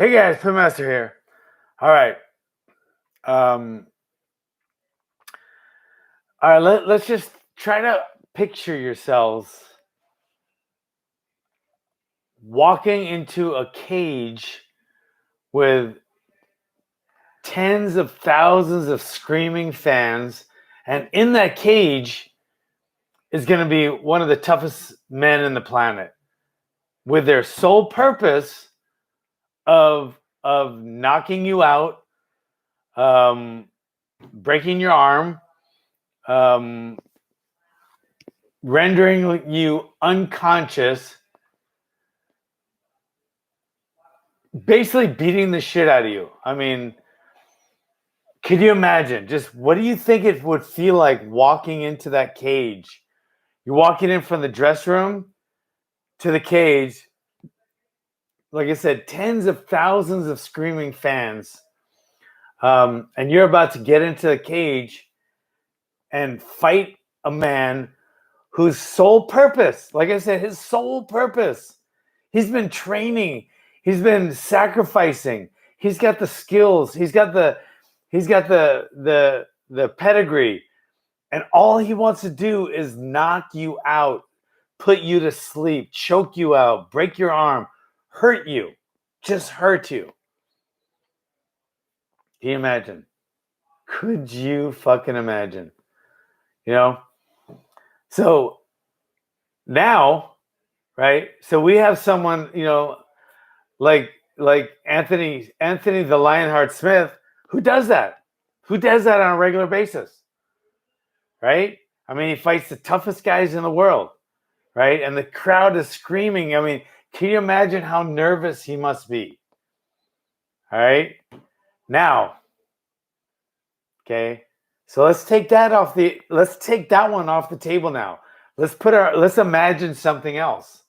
Hey guys, Pitmaster here. All right. Um, all right, let's just try to picture yourselves walking into a cage with tens of thousands of screaming fans, and in that cage is going to be one of the toughest men in the planet with their sole purpose of knocking you out, breaking your arm, um, rendering you unconscious, basically beating the shit out of you. I mean, could you imagine? Just what do you think it would feel like walking into that cage? You're walking in from the dress room to the cage. Like I said, tens of thousands of screaming fans. And you're about to get into the cage and fight a man whose sole purpose, like I said, his sole purpose, he's been training, he's been sacrificing, he's got the skills, he's got the pedigree, and all he wants to do is knock you out, put you to sleep, choke you out, break your arm, hurt you, just hurt you. Can you imagine? Could you fucking imagine? You know? So now, right? So we have someone, like Anthony the LionHeart Smith, who does that on a regular basis, right? I mean, he fights the toughest guys in the world, right? And the crowd is screaming. I mean, can you imagine how nervous he must be? All right. Now, okay. So let's take that one off the table now. Let's imagine something else.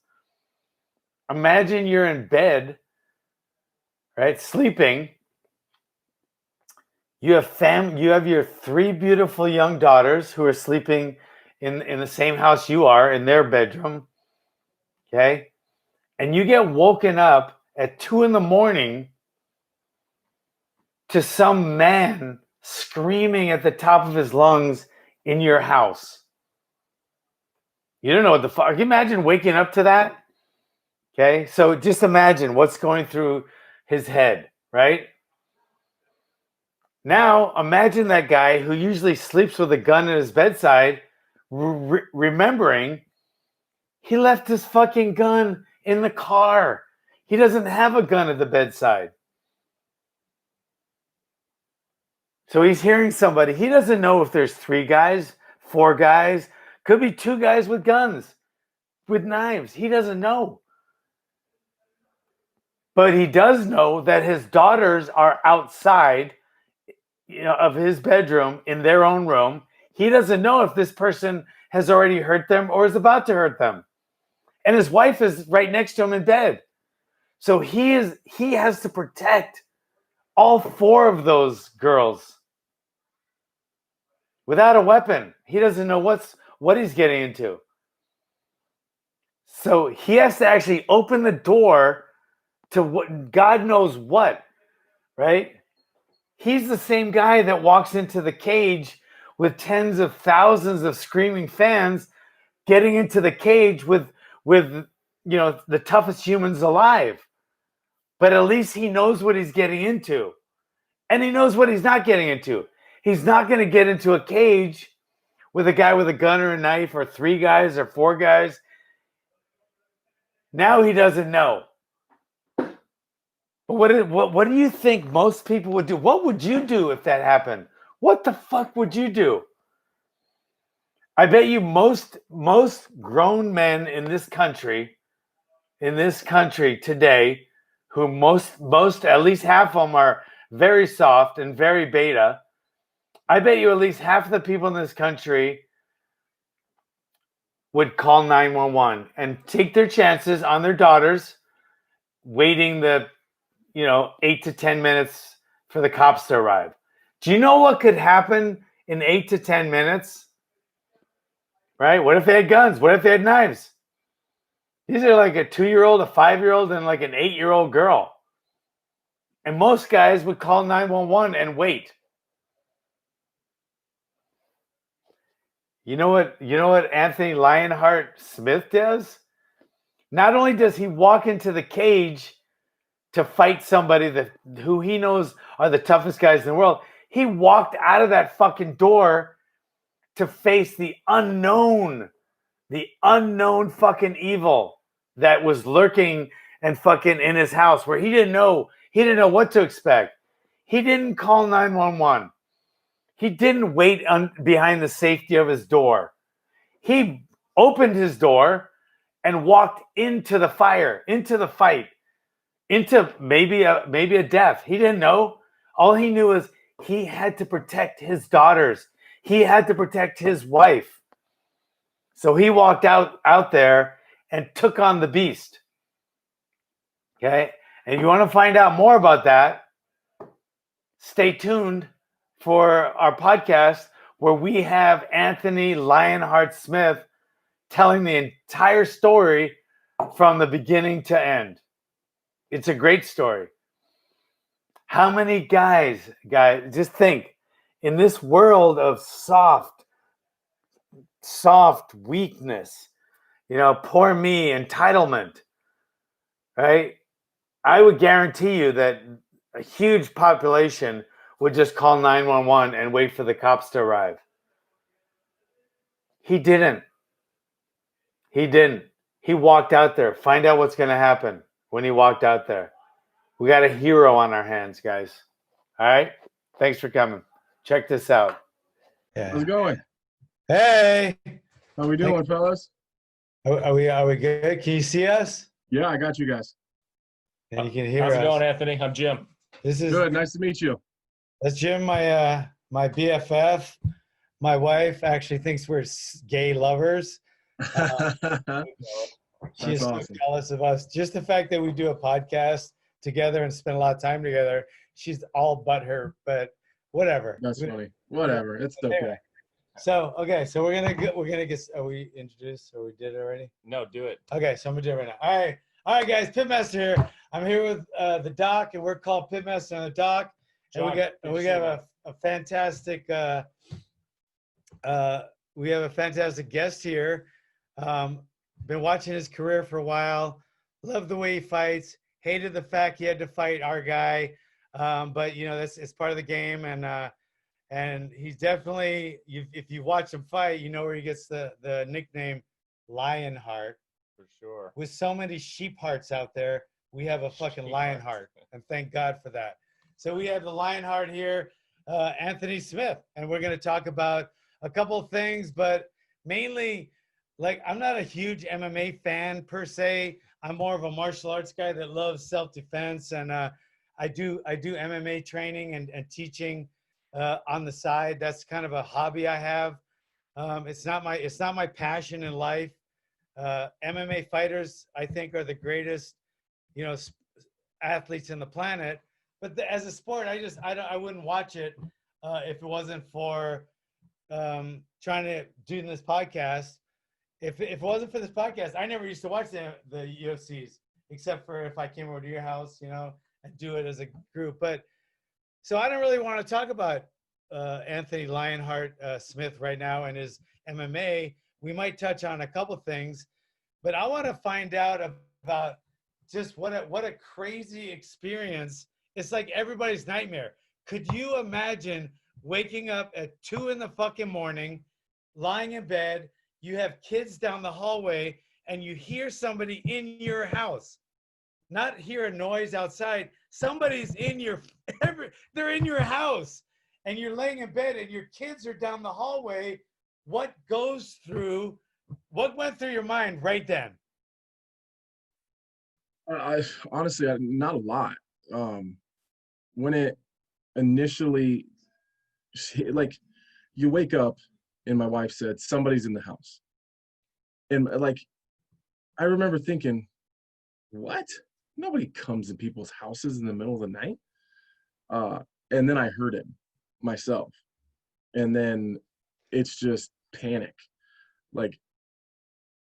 Imagine you're in bed, right? Sleeping. You have your three beautiful young daughters who are sleeping in the same house you are, in their bedroom. Okay? And you get woken up at 2 a.m. to some man screaming at the top of his lungs in your house. You don't know what the fuck. Can you imagine waking up to that? Okay? So just imagine what's going through his head, right? Now, imagine that guy who usually sleeps with a gun at his bedside, remembering he left his fucking gun in the car. He doesn't have a gun at the bedside. So he's hearing somebody. He doesn't know if there's 3 guys, 4 guys, could be 2 guys with guns, with knives. He doesn't know. But he does know that his daughters are outside, of his bedroom in their own room. He doesn't know if this person has already hurt them or is about to hurt them. And his wife is right next to him in bed. So he has to protect all 4 of those girls without a weapon. He doesn't know what he's getting into. So he has to actually open the door to what God knows what, right? He's the same guy that walks into the cage with tens of thousands of screaming fans, getting into the cage with the toughest humans alive. But at least he knows what he's getting into. And he knows what he's not getting into. He's not going to get into a cage with a guy with a gun or a knife, or 3 guys or 4 guys. Now he doesn't know. But what do you think most people would do? What would you do if that happened? What the fuck would you do? I bet you most grown men in this country today, who most at least half of them are very soft and very beta. I bet you at least half of the people in this country would call 911 and take their chances on their daughters, waiting the 8 to 10 minutes for the cops to arrive. Do you know what could happen in 8 to 10 minutes? Right? What if they had guns? What if they had knives? These are like a 2-year-old, a 5-year-old, and like an 8-year-old girl. And most guys would call 911 and wait. You know what Anthony LionHeart Smith does? Not only does he walk into the cage to fight somebody who he knows are the toughest guys in the world, he walked out of that fucking door to face the unknown fucking evil that was lurking and fucking in his house, where he didn't know what to expect. He didn't call 911. He didn't wait behind the safety of his door. He opened his door and walked into the fire, into the fight, into maybe a death. He didn't know. All he knew is he had to protect his daughters. He had to protect his wife. So he walked out there and took on the beast. Okay? And you want to find out more about that, stay tuned for our podcast where we have Anthony LionHeart Smith telling the entire story from the beginning to end. It's a great story. How many guys, just think, in this world of soft weakness, poor me, entitlement, right? I would guarantee you that a huge population would just call 911 and wait for the cops to arrive. He didn't. He walked out there. Find out what's going to happen when he walked out there. We got a hero on our hands, guys. All right? Thanks for coming. Check this out. Yeah. How's it going? Hey. How we doing, fellas? Are we good? Can you see us? Yeah, I got you guys. And you can hear us. How's it going, Anthony? I'm Jim. This is good. Nice to meet you. That's Jim, my BFF. My wife actually thinks we're gay lovers. She's so jealous of us. Just the fact that we do a podcast together and spend a lot of time together, she's all butthurt, but whatever. That's funny. Whatever. It's okay. Anyway. So we're gonna get. Are we introduced or we did it already? No, do it. Okay, so I'm gonna do it right now. All right, guys. Pitmaster here. I'm here with the Doc, and we're called Pitmaster on the Doc. And we got a fantastic. We have a fantastic guest here. Been watching his career for a while. Love the way he fights. Hated the fact he had to fight our guy, but it's part of the game, and he's definitely. If you watch him fight, you know where he gets the nickname LionHeart. For sure. With so many sheep hearts out there, we have a fucking LionHeart, and thank God for that. So we have the LionHeart here, Anthony Smith, and we're going to talk about a couple of things, but mainly, I'm not a huge MMA fan per se. I'm more of a martial arts guy that loves self-defense, and I do MMA training and teaching on the side. That's kind of a hobby I have. It's not my passion in life. MMA fighters, I think, are the greatest, athletes in the planet. But as a sport, I wouldn't watch it if it wasn't for trying to do this podcast. If it wasn't for this podcast, I never used to watch the UFCs, except for if I came over to your house, and do it as a group. But so I don't really want to talk about Anthony LionHeart Smith right now and his MMA. We might touch on a couple things, but I want to find out about just what a crazy experience. It's like everybody's nightmare. Could you imagine waking up at 2 a.m, lying in bed, you have kids down the hallway, and you hear somebody in your house, not hear a noise outside. Somebody's they're in your house, and you're laying in bed, and your kids are down the hallway. What went through your mind right then? Honestly, not a lot. When it initially, you wake up and my wife said, somebody's in the house. And I remember thinking, what? Nobody comes in people's houses in the middle of the night. And then I heard it myself. And then it's just panic.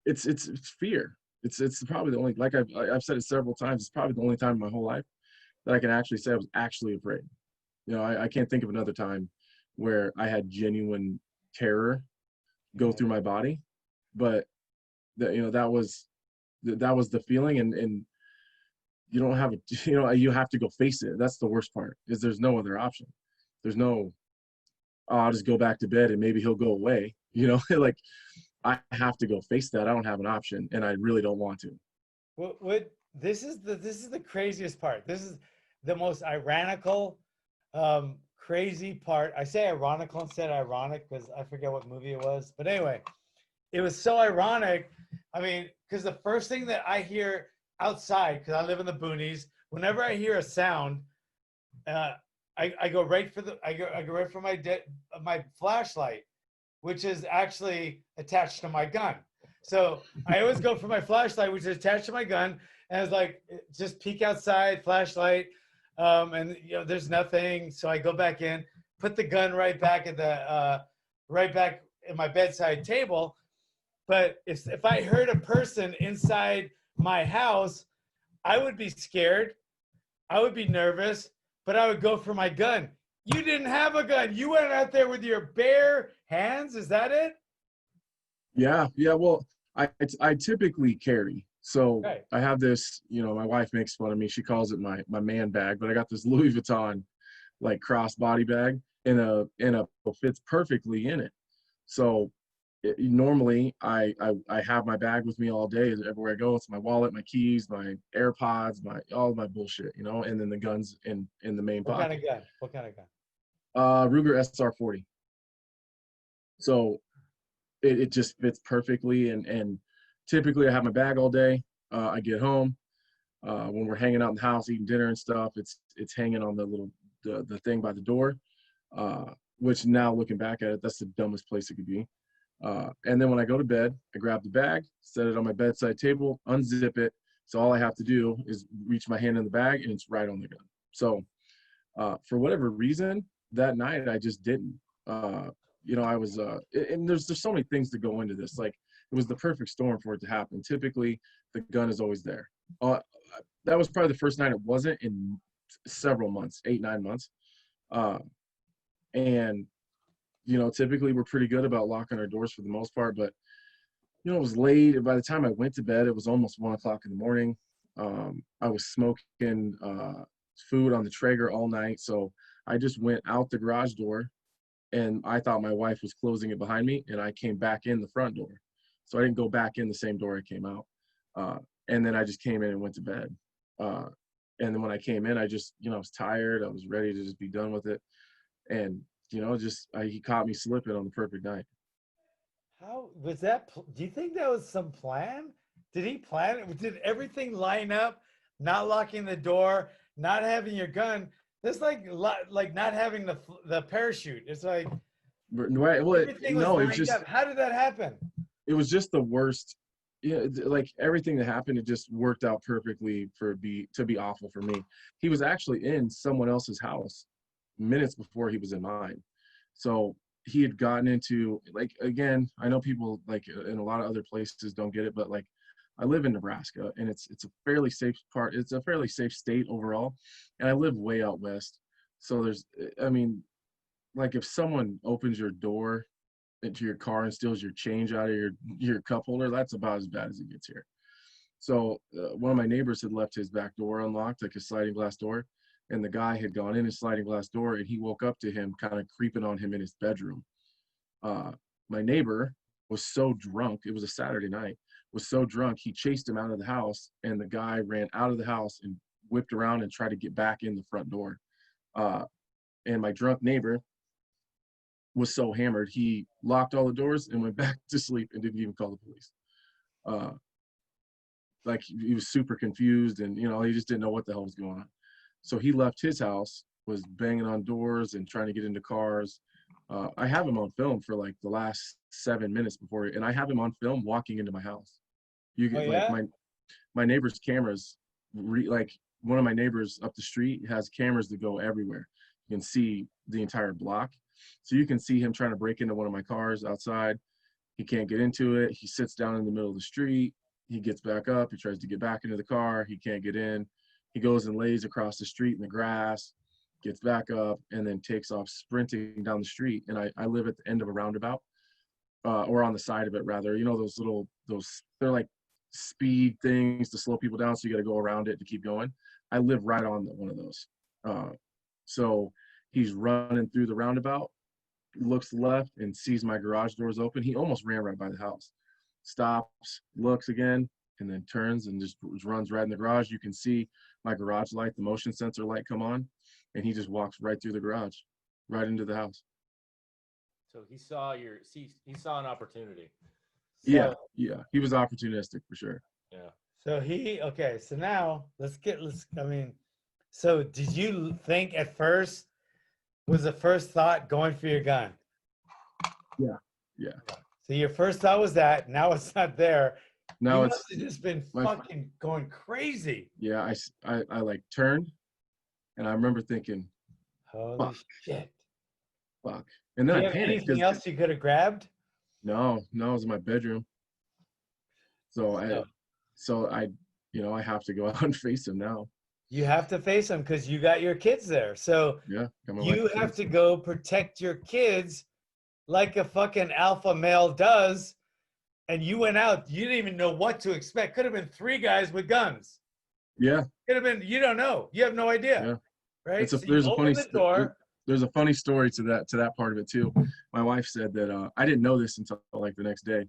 It's fear. It's probably the only, I've said it several times, it's probably the only time in my whole life that I can actually say I was actually afraid. You know, I can't think of another time where I had genuine terror go through my body, but that, you know, that was the feeling, and you don't have you know, you have to go face it. That's the worst part, is there's no other option. There's no, oh, I'll just go back to bed and maybe he'll go away. You know, like I have to go face that. I don't have an option, and I really don't want to. What this is the craziest part. This is the most ironical, crazy part. I say ironical instead of ironic because I forget what movie it was. But anyway, it was so ironic. I mean, because the first thing that I hear outside, because I live in the boonies, whenever I hear a sound, I go right for my flashlight, which is actually attached to my gun. So I always go for my flashlight, which is attached to my gun, and it's like, just peek outside, flashlight, and you know there's nothing. So I go back in, put the gun right back at my bedside table. But if I heard a person inside my house, I would be scared, I would be nervous, but I would go for my gun. You didn't have a gun. You went out there with your bare hands. Is that it? Yeah. Well, I typically carry. So Right. I have this, you know, my wife makes fun of me. She calls it my man bag, but I got this Louis Vuitton like crossbody bag in a fits perfectly in it. So normally I have my bag with me all day everywhere I go. It's my wallet, my keys, my AirPods, all of my bullshit, you know, and then the guns in the main What pocket. kind of gun? What kind of gun? Ruger SR40. So it just fits perfectly, and typically I have my bag all day. I get home, when we're hanging out in the house eating dinner and stuff, it's hanging on the little the thing by the door, which now looking back at it, that's the dumbest place it could be. And then when I go to bed, I grab the bag, set it on my bedside table, unzip it. So all I have to do is reach my hand in the bag and it's right on the gun. So for whatever reason, that night I just didn't. You know, I was, and there's so many things to go into this. Like, it was the perfect storm for it to happen. Typically, the gun is always there. That was probably the first night it wasn't in several months, 8-9 months. And you know, typically we're pretty good about locking our doors for the most part, but you know, it was late. By the time I went to bed, it was almost 1 o'clock in the morning. I was smoking food on the Traeger all night. So I just went out the garage door, and I thought my wife was closing it behind me, and I came back in the front door. So I didn't go back in the same door I came out. And then I just came in and went to bed. And then when I came in, I just, you know, I was tired. I was ready to just be done with it. And you know, he caught me slipping on the perfect night. How was that? Do you think that was some plan? Did he plan it? Did everything line up? Not locking the door, not having your gun. That's like not having the parachute. It's like Right. Well, everything was no, it was lined just, up. How did that happen? it was just the worst. Yeah, like everything that happened, it just worked out perfectly to be awful for me. He was actually in someone else's house minutes before he was in mine. So he had gotten into, like, again, I know people like in a lot of other places don't get it, but like I live in Nebraska, and it's a fairly safe part. It's a fairly safe state overall. And I live way out west. So I mean, like if someone opens your door into your car and steals your change out of your cup holder, that's about as bad as it gets here. So one of my neighbors had left his back door unlocked, like a sliding glass door, and the guy had gone in his sliding glass door, and he woke up to him kind of creeping on him in his bedroom. My neighbor was so drunk, it was a Saturday night, was so drunk, he chased him out of the house, and the guy ran out of the house and whipped around and tried to get back in the front door. And my drunk neighbor was so hammered, he locked all the doors and went back to sleep and didn't even call the police. Like he was super confused, and you know, he just didn't know what the hell was going on. So he left his house, was banging on doors and trying to get into cars. I have him on film for like the last 7 minutes before, and I have him on film walking into my house. You can, like, my neighbor's cameras, like one of my neighbors up the street has cameras that go everywhere. You can see the entire block. So you can see him trying to break into one of my cars outside. He can't get into it. He sits down in the middle of the street. He gets back up. He tries to get back into the car. He can't get in. He goes and lays across the street in the grass, gets back up, and then takes off sprinting down the street. And I live at the end of a roundabout, or on the side of it rather. You know, they're like speed things to slow people down, so you got to go around it to keep going. I live right on one of those. So he's running through the roundabout, looks left and sees my garage doors open. He almost ran right by the house. Stops, looks again, and then turns and just runs right in the garage. You can see my garage light, the motion sensor light come on, and he just walks right through the garage, right into the house. So he saw he saw an opportunity. So, Yeah. He was opportunistic for sure. Yeah. So now so did you think at first, was the first thought going for your gun? Yeah. So your first thought was that, now it's not there. Now You it's must have just been my- fucking going crazy. yeah. I like turned, and I remember thinking, Holy Fuck. shit. fuck. And Do then you I have panicked. anything else you could have grabbed? No, it was in my bedroom. So I have to go out and face him now. You have to face them because you got your kids there. So Yeah. got my you wife and have kids. to go protect your kids like a fucking alpha male does. And you went out, you didn't even know what to expect. Could have been 3 guys with guns. Yeah. Could have been, you don't know. You have no idea. Yeah. Right? So There's you a funny open the door. there's a funny story to that part of it too. My wife said that I didn't know this until like the next day.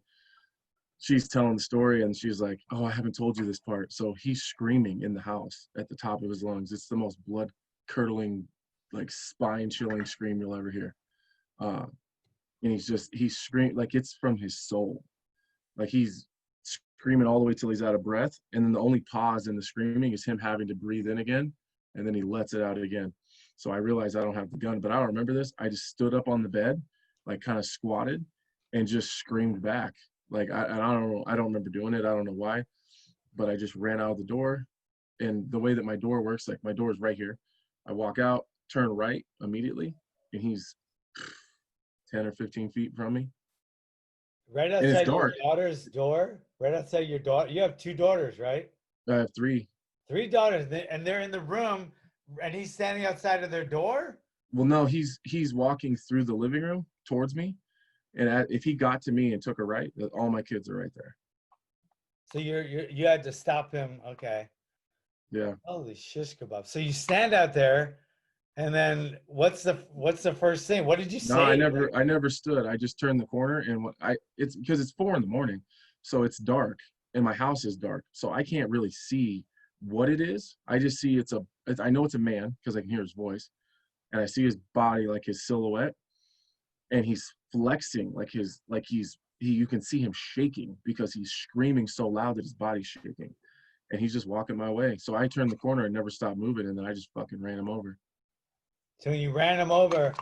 She's telling the story and she's like, "Oh, I haven't told you this part." So he's screaming in the house at the top of his lungs. It's the most blood curdling, like spine chilling scream you'll ever hear. And he's screaming like it's from his soul. Like he's screaming all the way till he's out of breath. And then the only pause in the screaming is him having to breathe in again. And then he lets it out again. So I realized I don't have the gun, but I don't remember this. I just stood up on the bed, like kind of squatted and just screamed back. Like, I don't know. I don't remember doing it. I don't know why, but I just ran out of the door. And the way that my door works, like my door is right here. I walk out, turn right immediately, and he's 10 or 15 feet from me. Right it's outside your dark. daughter's door. Right outside your daughter. You have 2 daughters, right? I have 3. 3 daughters, and they're in the room, and he's standing outside of their door. Well, no, he's walking through the living room towards me. And if he got to me and took a right, all my kids are right there. So you had to stop him. Okay. Yeah. Holy shish kebab. So you stand out there, and then what's the first thing? What did you say? No, I never stood. I just turned the corner, and it's because it's 4 a.m, so it's dark, and my house is dark, so I can't really see what it is. I just see I know it's a man because I can hear his voice, and I see his body, like his silhouette, and he's flexing you can see him shaking because he's screaming so loud that his body's shaking, and he's just walking my way. So I turned the corner and never stopped moving, and then I just fucking ran him over. So you ran him over.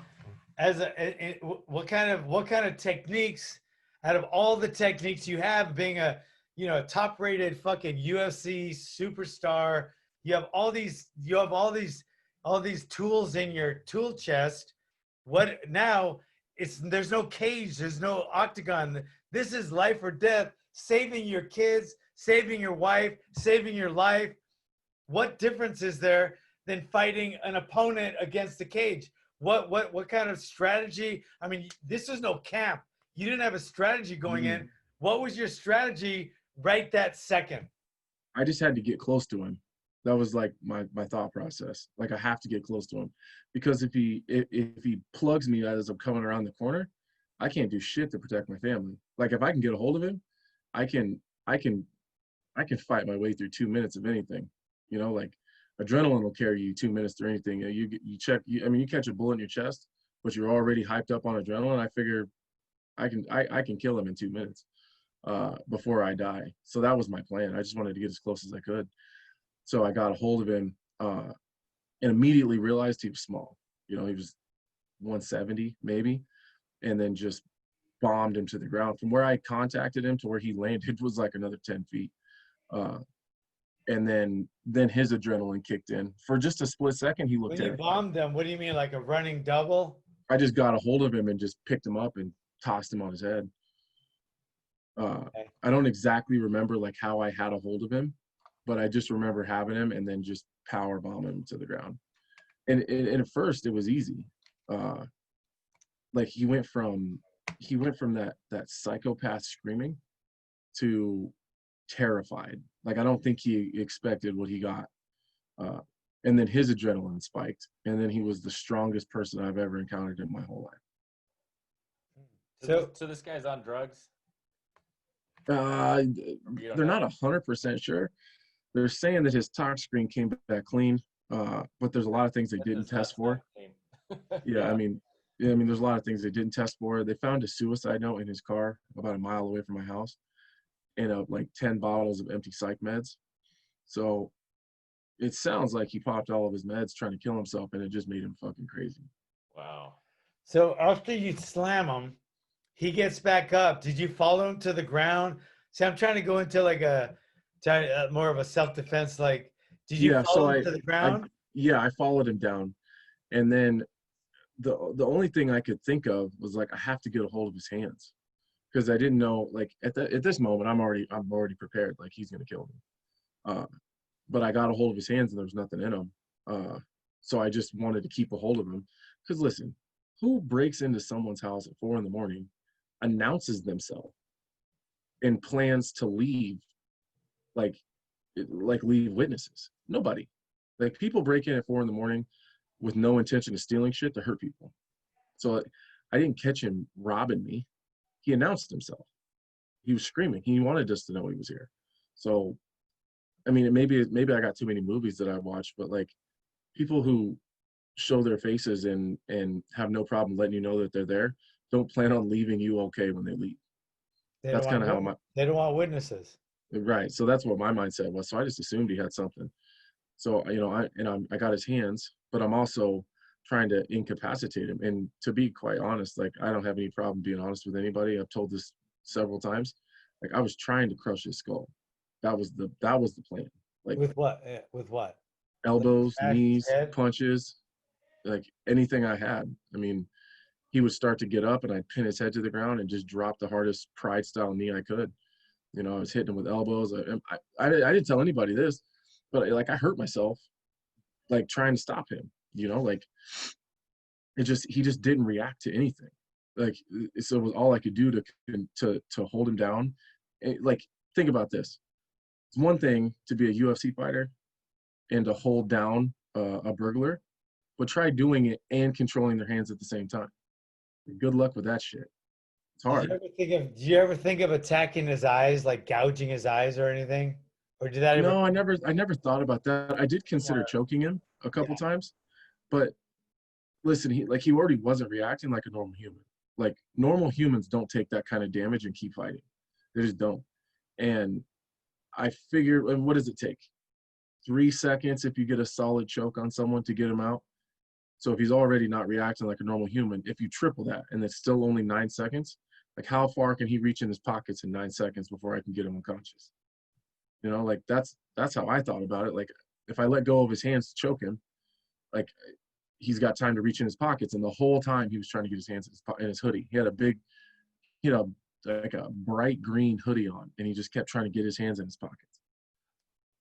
What kind of techniques, out of all the techniques you have, being a top-rated fucking UFC superstar, you have all these tools in your tool chest. What now? There's no cage, there's no octagon. This is life or death, saving your kids, saving your wife, saving your life. What difference is there than fighting an opponent against the cage? What kind of strategy? I mean, this is no camp. You didn't have a strategy going in. What was your strategy right that second? I just had to get close to him. That was like my thought process. Like, I have to get close to him, because if he plugs me as I'm coming around the corner, I can't do shit to protect my family. Like, if I can get a hold of him, I can fight my way through 2 minutes of anything. Like adrenaline will carry you 2 minutes through anything. You catch a bullet in your chest, but you're already hyped up on adrenaline. I figure I can kill him in 2 minutes before I die. So that was my plan. I just wanted to get as close as I could. So I got a hold of him and immediately realized he was small. He was 170 maybe, and then just bombed him to the ground. From where I contacted him to where he landed was like another 10 feet. And then his adrenaline kicked in. For just a split second, he looked When you terrified. bombed them, what do you mean, like a running double? I just got a hold of him and just picked him up and tossed him on his head. I don't exactly remember like how I had a hold of him, but I just remember having him and then just power bomb him to the ground. And at first it was easy. Like he went from that psychopath screaming to terrified. Like I don't think he expected what he got. And then his adrenaline spiked, and then he was the strongest person I've ever encountered in my whole life. So this guy's on drugs? They're know? not 100% sure. They're saying that his tox screen came back clean, but there's a lot of things they didn't test for. Yeah, I mean, there's a lot of things they didn't test for. They found a suicide note in his car about a mile away from my house, and like 10 bottles of empty psych meds. So it sounds like he popped all of his meds trying to kill himself, and it just made him fucking crazy. Wow. So after you slam him, he gets back up. Did you follow him to the ground? See, I'm trying to go into like more of a self-defense. Like, did you follow him to the ground? I followed him down, and then the only thing I could think of was like I have to get a hold of his hands, because I didn't know, like at this moment I'm already prepared, like he's gonna kill me. But I got a hold of his hands and there was nothing in them. So I just wanted to keep a hold of him, because listen, who breaks into someone's house at 4 a.m, announces themselves, and plans to leave, like leave witnesses? Nobody. Like, people break in at 4 a.m. with no intention of stealing shit to hurt people. So I didn't catch him robbing me. He announced himself. He was screaming. He wanted us to know he was here. So, I mean, maybe I got too many movies that I watched, but like, people who show their faces and have no problem letting you know that they're there don't plan on leaving you okay when they leave. That's kind of how they don't want witnesses. Right. So that's what my mindset was. So I just assumed he had something. So, I got his hands, but I'm also trying to incapacitate him. And to be quite honest, like, I don't have any problem being honest with anybody. I've told this several times. Like, I was trying to crush his skull. That was the plan. Like, With what? With what? elbows, Like, knees, head? punches, like anything I had. I mean, he would start to get up and I'd pin his head to the ground and just drop the hardest pride style knee I could. I was hitting him with elbows. I didn't tell anybody this, but like, I hurt myself, like, trying to stop him, like, he just didn't react to anything. Like, so it was all I could do to hold him down. Like, think about this. It's one thing to be a UFC fighter and to hold down a burglar, but try doing it and controlling their hands at the same time. Good luck with that shit. It's hard. Did you ever think of attacking his eyes, like gouging his eyes or anything? Or did that ever? No, I never thought about that. I did consider choking him a couple times, but listen, he already wasn't reacting like a normal human. Like, normal humans don't take that kind of damage and keep fighting. They just don't. And I figured, and what does it take? 3 seconds if you get a solid choke on someone to get him out. So if he's already not reacting like a normal human, if you triple that and it's still only 9 seconds, like, how far can he reach in his pockets in 9 seconds before I can get him unconscious? Like, that's how I thought about it. Like, if I let go of his hands to choke him, like, he's got time to reach in his pockets. And the whole time he was trying to get his hands in his hoodie. He had like a bright green hoodie on, and he just kept trying to get his hands in his pockets.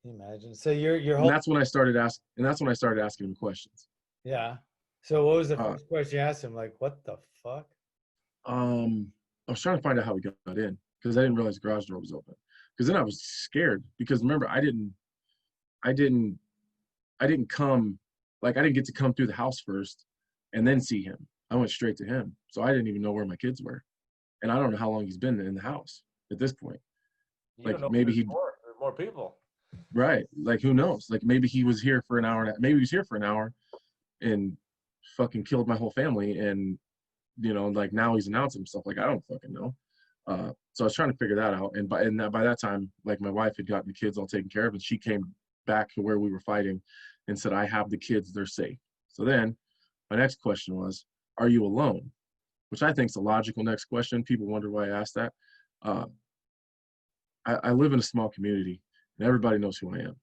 Can you imagine? So you're And that's when I started asking him questions. Yeah. So what was the first question you asked him? Like, what the fuck? I was trying to find out how he got in, because I didn't realize the garage door was open. Because then I was scared, because remember, I didn't come, like, I didn't get to come through the house first and then see him. I went straight to him. So I didn't even know where my kids were. And I don't know how long he's been in the house at this point. Like, maybe more people. Right. Like, who knows? Like, maybe he was here for an hour. Maybe he was here for an hour and fucking killed my whole family. And, like, now he's announced himself. Like, I don't fucking know. So I was trying to figure that out. And by that time, like, my wife had gotten the kids all taken care of, and she came back to where we were fighting and said, I have the kids, they're safe. So then my next question was, are you alone? Which I think is a logical next question. People wonder why I asked that. I live in a small community, and everybody knows who I am.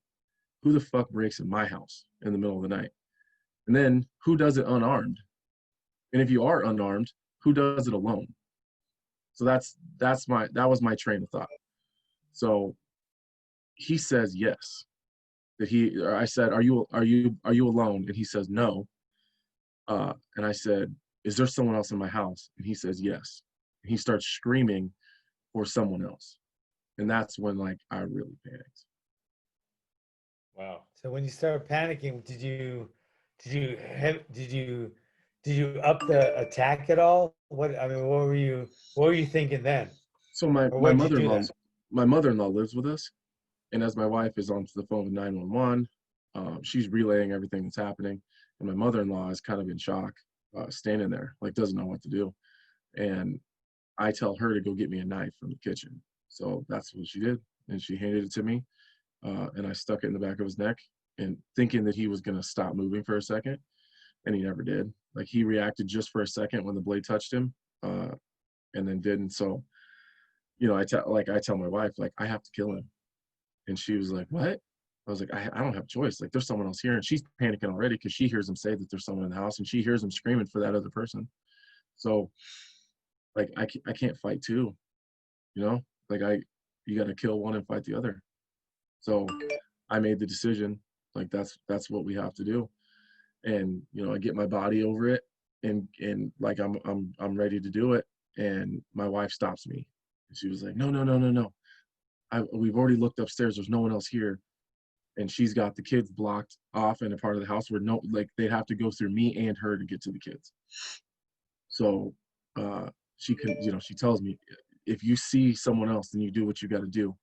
Who the fuck breaks in my house in the middle of the night? And then who does it unarmed? And if you are unarmed, who does it alone? So that was my train of thought. So he says yes. or I said, are you alone? And he says, no. And I said, is there someone else in my house? And he says, yes. And he starts screaming for someone else. And that's when like I really panicked. Wow. So when you started panicking, did you up the attack at all? What were you thinking then? So my, Or my what did you do mother-in-law then? my mother-in-law lives with us. And as my wife is on the phone with 911, she's relaying everything that's happening. And my mother-in-law is kind of in shock, standing there, like doesn't know what to do. And I tell her to go get me a knife from the kitchen. So that's what she did. And she handed it to me. And I stuck it in the back of his neck and thinking that he was going to stop moving for a second. And he never did. Like he reacted just for a second when the blade touched him, and then didn't. So, I tell my wife, like, I have to kill him. And she was like, what? I was like, I don't have a choice. Like, there's someone else here. And she's panicking already because she hears him say that there's someone in the house and she hears him screaming for that other person. So, like, I can't fight two, like you got to kill one and fight the other. So I made the decision, like, that's what we have to do. And, I get my body over it and like, I'm ready to do it. And my wife stops me. And she was like, no, no, no, no, no. We've already looked upstairs. There's no one else here. And she's got the kids blocked off in a part of the house where they have to go through me and her to get to the kids. So she she tells me, if you see someone else, then you do what you got to do,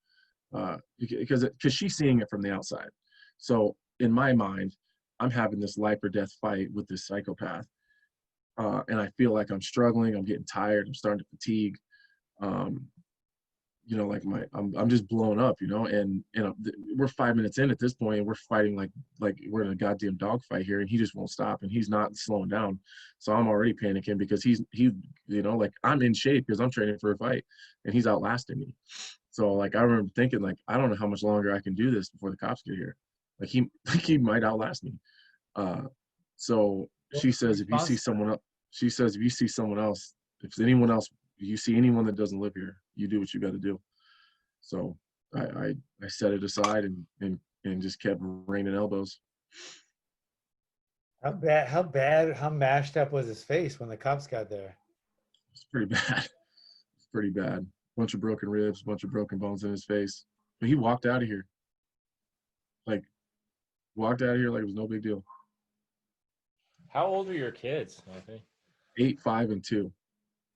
because she's seeing it from the outside. So in my mind, I'm having this life or death fight with this psychopath, and I feel like I'm struggling. I'm getting tired. I'm starting to fatigue. Like I'm just blown up, and we're 5 minutes in at this point, and we're fighting like we're in a goddamn dogfight here, and he just won't stop, and he's not slowing down. So I'm already panicking because he like I'm in shape because I'm training for a fight, and he's outlasting me. So like I remember thinking like I don't know how much longer I can do this before the cops get here. Like he might outlast me. So she says if you see someone else, if anyone else, you see anyone that doesn't live here, you do what you got to do. So I set it aside and just kept raining elbows. How mashed up was his face when the cops got there? It's pretty bad. It's pretty bad. Bunch of broken ribs, bunch of broken bones in his face. But he walked out of here. Like it was no big deal. How old are your kids, Anthony? 8, 5, and 2.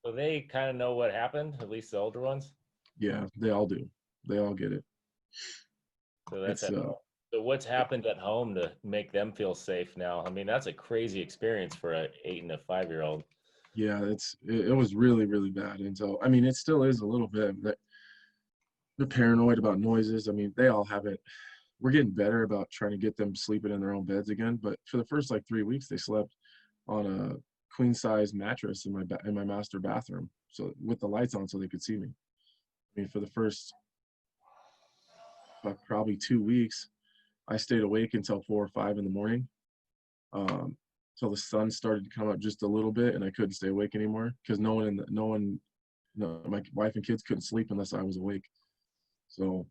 So they kind of know what happened, at least the older ones? Yeah, they all do. They all get it. So that's so what's happened at home to make them feel safe now? I mean, that's a crazy experience for an 8 and a 5-year-old. Yeah, it was really, really bad. And so, I mean, it still is a little bit. They're paranoid about noises. I mean, they all have it. We're getting better about trying to get them sleeping in their own beds again. But for the first 3 weeks, they slept on a queen size mattress in my master bathroom, so with the lights on so they could see me. I mean, for the first probably 2 weeks, I stayed awake until 4 or 5 in the morning, till the sun started to come up just a little bit, and I couldn't stay awake anymore because my wife and kids couldn't sleep unless I was awake. So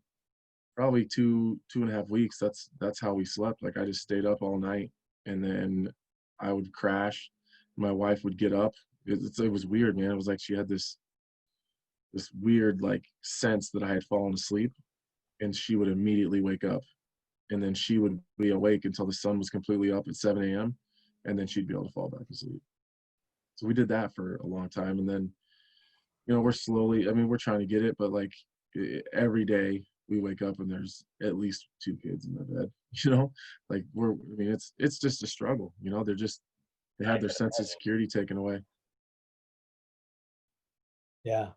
probably 2.5 weeks. That's how we slept. Like I just stayed up all night, and then I would crash. My wife would get up. It was weird, man. It was like she had this weird sense that I had fallen asleep, and she would immediately wake up, and then she would be awake until the sun was completely up at 7 a.m. and then she'd be able to fall back asleep. So we did that for a long time, and then we're trying to get it, but every day we wake up and there's at least 2 kids in the bed. It's just a struggle. They had their sense of security taken away. Yeah.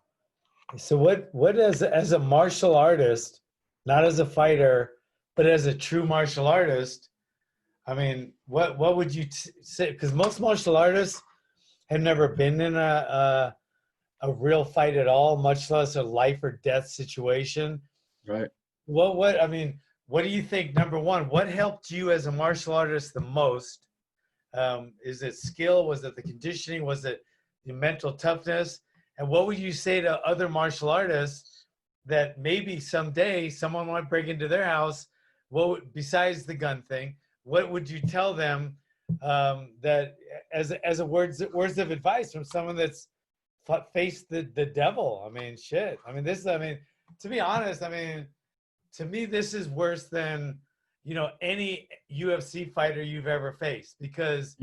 So what as a martial artist, not as a fighter, but as a true martial artist, I mean, what would you say? Because most martial artists have never been in a real fight at all, much less a life or death situation. Right. What do you think? Number one, what helped you as a martial artist the most? Is it skill? Was it the conditioning? Was it the mental toughness? And what would you say to other martial artists that maybe someday someone might break into their house besides the gun thing, what would you tell them that as a words of advice from someone that's faced the devil? I mean, shit. I mean, to be honest, I mean, to me, this is worse than, any UFC fighter you've ever faced, because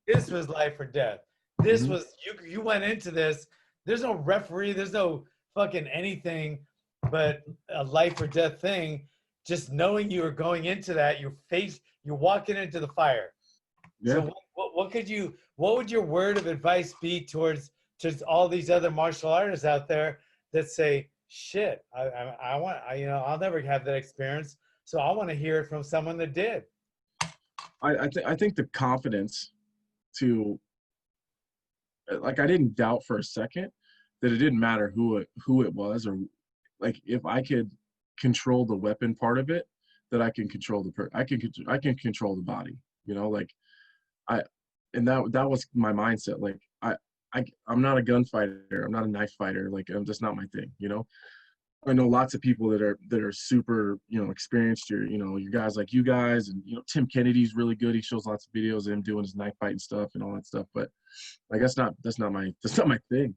this was life or death. This was, you went into this, there's no referee, there's no fucking anything but a life or death thing. Just knowing you were going into that, you're walking into the fire. Yeah. So what would your word of advice be towards all these other martial artists out there that say, shit, I'll never have that experience, so I want to hear it from someone that did. I think the confidence to, like, I didn't doubt for a second that it didn't matter who it was, or like, if I could control the weapon part of it, that I can control I can control the body, like that was my mindset. Like, I'm not a gunfighter, I'm not a knife fighter, like, that's not my thing. I know lots of people that are super, experienced. Your guys like you guys, and Tim Kennedy's really good. He shows lots of videos of him doing his knife fighting stuff and all that stuff. But like, that's not my thing.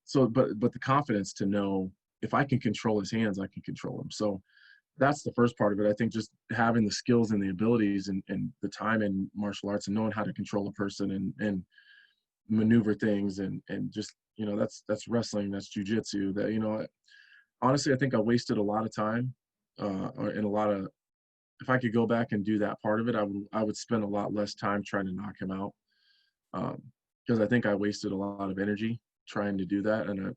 So, but the confidence to know, if I can control his hands, I can control him. So that's the first part of it. I think just having the skills and the abilities and the time in martial arts, and knowing how to control a person and maneuver things, and just, that's wrestling, that's jujitsu. That, honestly, I think I wasted a lot of time, if I could go back and do that part of it, I would spend a lot less time trying to knock him out. Because I think I wasted a lot of energy trying to do that. And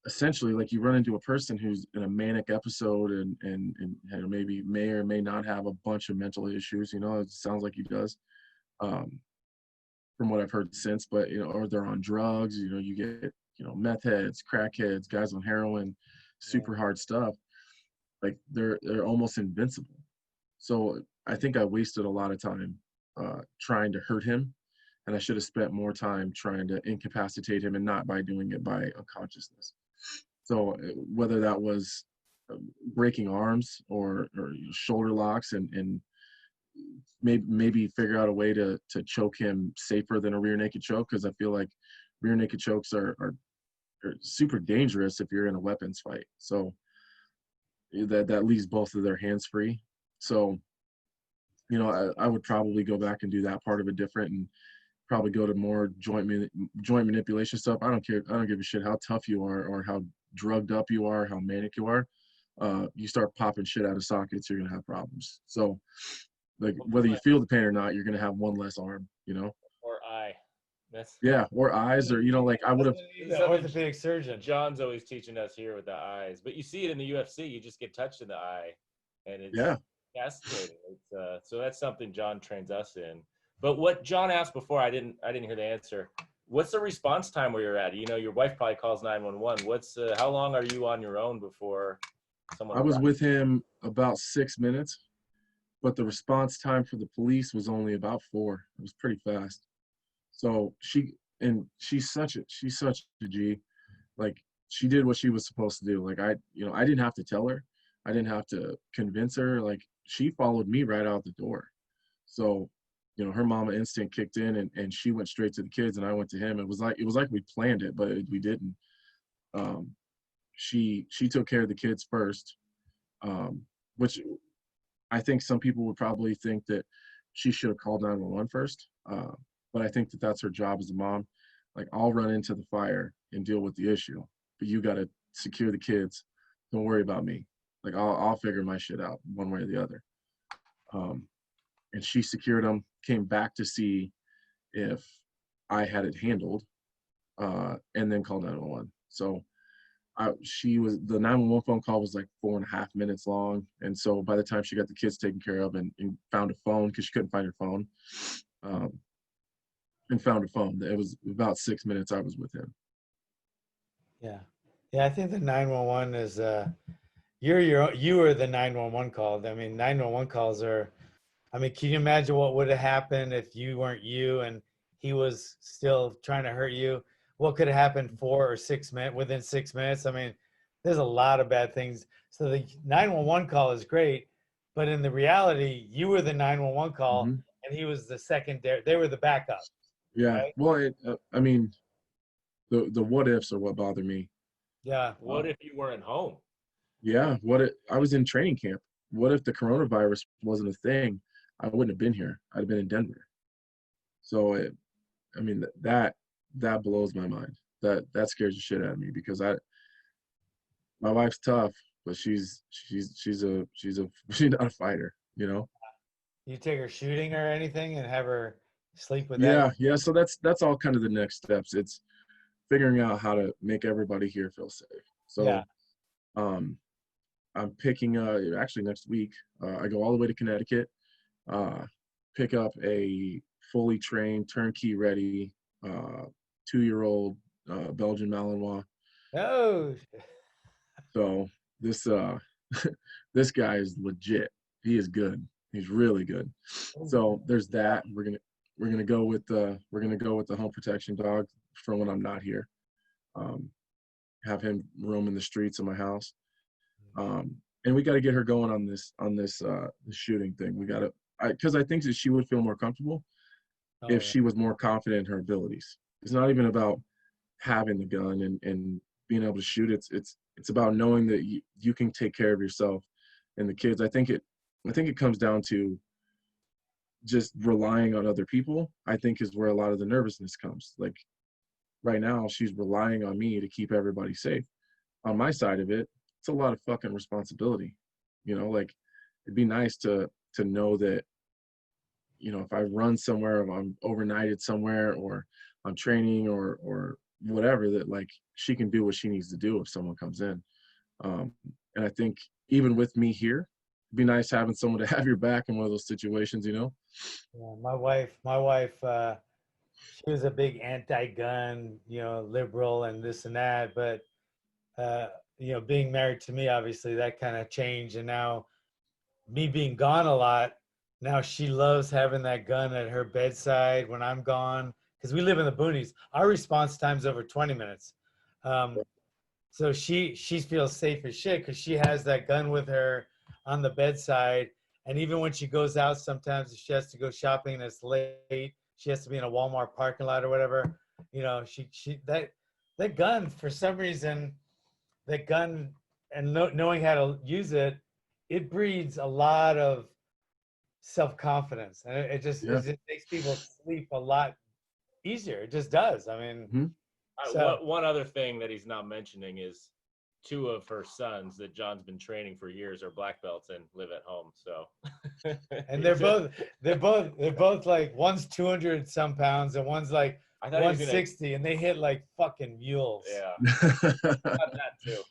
essentially, like, you run into a person who's in a manic episode and maybe may or may not have a bunch of mental issues. It sounds like he does, from what I've heard since. But or they're on drugs. You get meth heads, crackheads, guys on heroin, super hard stuff. Like, they're almost invincible. So I think I wasted a lot of time trying to hurt him, and I should have spent more time trying to incapacitate him, and not by doing it by unconsciousness. So whether that was breaking arms or shoulder locks, and maybe figure out a way to choke him safer than a rear naked choke, because I feel like rear naked chokes are super dangerous if you're in a weapons fight. So that leaves both of their hands free. So I would probably go back and do that part of it different, and probably go to more joint manipulation stuff. I don't care. I don't give a shit how tough you are, or how drugged up you are, how manic you are. You start popping shit out of sockets, you're gonna have problems. So, like, whether you feel the pain or not, you're gonna have one less arm. Or eye. Or eyes, or like, I would have. The orthopedic surgeon. John's always teaching us here with the eyes, but you see it in the UFC. You just get touched in the eye, and it's fascinating. So that's something John trains us in. But what John asked before, I didn't hear the answer. What's the response time where you're at? Your wife probably calls 911. How long are you on your own before someone? I was with him about 6 minutes, but the response time for the police was only about 4. It was pretty fast. So she's such a G. Like, she did what she was supposed to do. Like, I didn't have to tell her. I didn't have to convince her. Like, she followed me right out the door. So, her mama instinct kicked in, and she went straight to the kids, and I went to him. It was like we planned it, but we didn't. She took care of the kids first, which I think some people would probably think that she should have called 911 first. But I think that that's her job as a mom. Like, I'll run into the fire and deal with the issue, but you got to secure the kids. Don't worry about me. Like, I'll figure my shit out one way or the other. And she secured them, came back to see if I had it handled, and then called 911. So the 911 phone call was like 4.5 minutes long. And so by the time she got the kids taken care of and found a phone, because she couldn't find her phone, and found a phone, it was about 6 minutes I was with him. Yeah. I think the 911 is you were the 911 call. I mean, 911 calls are. I mean, can you imagine what would have happened if you weren't you and he was still trying to hurt you? What could have happened within 6 minutes? I mean, there's a lot of bad things. So the 911 call is great, but in the reality, you were the 911 call, Mhm. and he was the secondary. They were the backup, Yeah. right? Well, I mean, the what ifs are what bother me. Yeah. What if you weren't home? Yeah. I was in training camp. What if the coronavirus wasn't a thing? I wouldn't have been here. I'd have been in Denver. So I mean, that blows my mind. That scares the shit out of me because my wife's tough, but she's not a fighter, you know? You take her shooting or anything and have her sleep with that? Yeah, yeah. So that's all kind of the next steps. It's figuring out how to make everybody here feel safe. Yeah. So um I'm picking actually next week, I go all the way to Connecticut, uh pick up a fully trained, turnkey ready, 2-year-old Belgian Malinois. Oh, So this this guy is legit. He is good. He's really good. So there's that. We're gonna go with the home protection dog for when I'm not here. Um, have him roaming the streets of my house. And we got to get her going on this shooting thing. We got to, because I think that she would feel more comfortable if yeah. she was more confident in her abilities. It's not even about having the gun and being able to shoot. It's about knowing that you can take care of yourself and the kids. I think it comes down to just relying on other people. I think is where a lot of the nervousness comes. Like right now, she's relying on me to keep everybody safe. On my side of it, it's a lot of fucking responsibility. You know, like it'd be nice to know that, you know, if I run somewhere, if I'm overnighted somewhere, or I'm training, or whatever, that like she can do what she needs to do if someone comes in. And I think even with me here, it'd be nice having someone to have your back in one of those situations, you know? Yeah, my wife, she was a big anti-gun, liberal and this and that. But being married to me, obviously that kind of changed. And now, me being gone a lot, now she loves having that gun at her bedside when I'm gone because we live in the boonies. Our response time's over 20 minutes. So she feels safe as shit because she has that gun with her on the bedside. And even when she goes out, sometimes if she has to go shopping and it's late, she has to be in a Walmart parking lot or whatever. She that gun, for some reason, that gun, and knowing how to use it, it breeds a lot of self-confidence, and it Yeah. just makes people sleep a lot easier. It just does. I mean, Mm-hmm. so One other thing that he's not mentioning is 2 of her sons that John's been training for years are black belts and live at home. So, and they're both like, one's 200 some pounds and one's like I thought he was gonna. 160, and they hit like fucking mules. Yeah, got that too.